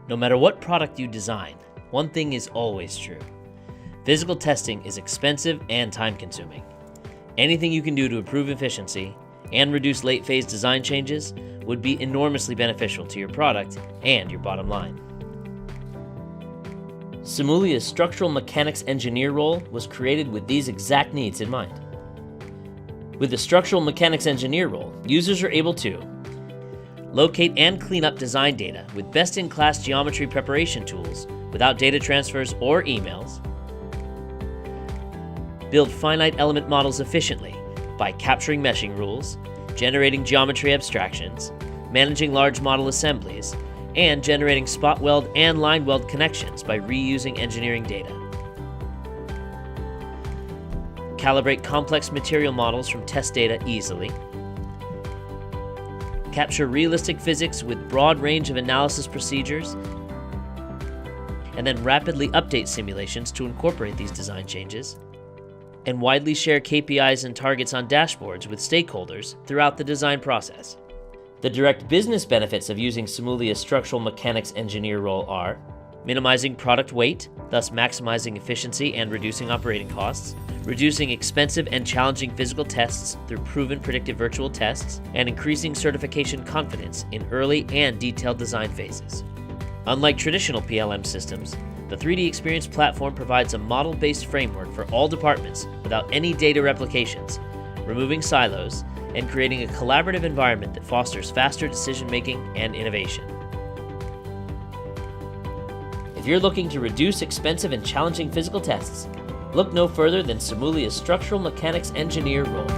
No matter what product you design, one thing is always true. Physical testing is expensive and time-consuming. Anything you can do to improve efficiency and reduce late-phase design changes would be enormously beneficial to your product and your bottom line. SIMULIA's structural mechanics engineer role was created with these exact needs in mind. With the structural mechanics engineer role, users are able to locate and clean up design data with best-in-class geometry preparation tools without data transfers or emails, build finite element models efficiently by capturing meshing rules, generating geometry abstractions, managing large model assemblies, and generating spot weld and line weld connections by reusing engineering data. Calibrate complex material models from test data easily. Capture realistic physics with broad range of analysis procedures, and then rapidly update simulations to incorporate these design changes, and widely share KPIs and targets on dashboards with stakeholders throughout the design process. The direct business benefits of using SIMULIA's structural mechanics engineer role are minimizing product weight, thus maximizing efficiency and reducing operating costs, reducing expensive and challenging physical tests through proven predictive virtual tests, and increasing certification confidence in early and detailed design phases. Unlike traditional PLM systems, the 3D Experience platform provides a model-based framework for all departments without any data replications, removing silos, and creating a collaborative environment that fosters faster decision-making and innovation. If you're looking to reduce expensive and challenging physical tests, look no further than SIMULIA's structural mechanics engineer role.